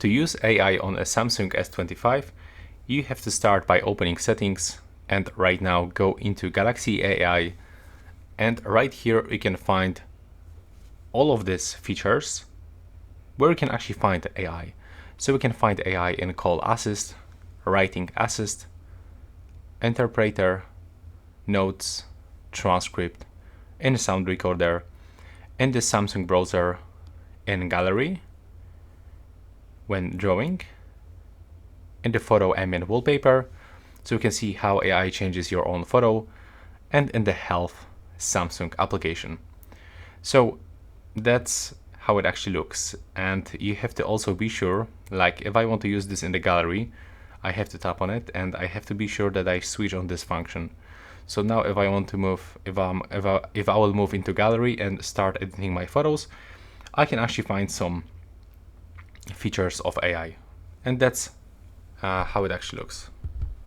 To use AI on a Samsung S25, you have to start by opening settings and right now go into Galaxy AI, and right here you can find all of these features where you can actually find AI. So we can find AI in call assist, writing assist, interpreter, notes, transcript, in sound recorder, in the Samsung browser, in gallery, when drawing, in the photo ambient wallpaper, so you can see how AI changes your own photo, and in the health Samsung application. So that's how it actually looks. And you have to also be sure, like if I want to use this in the gallery, I have to tap on it and I have to be sure that I switch on this function. So now if I want to move, if I will move into gallery and start editing my photos, I can actually find some features of AI. And that's how it actually looks.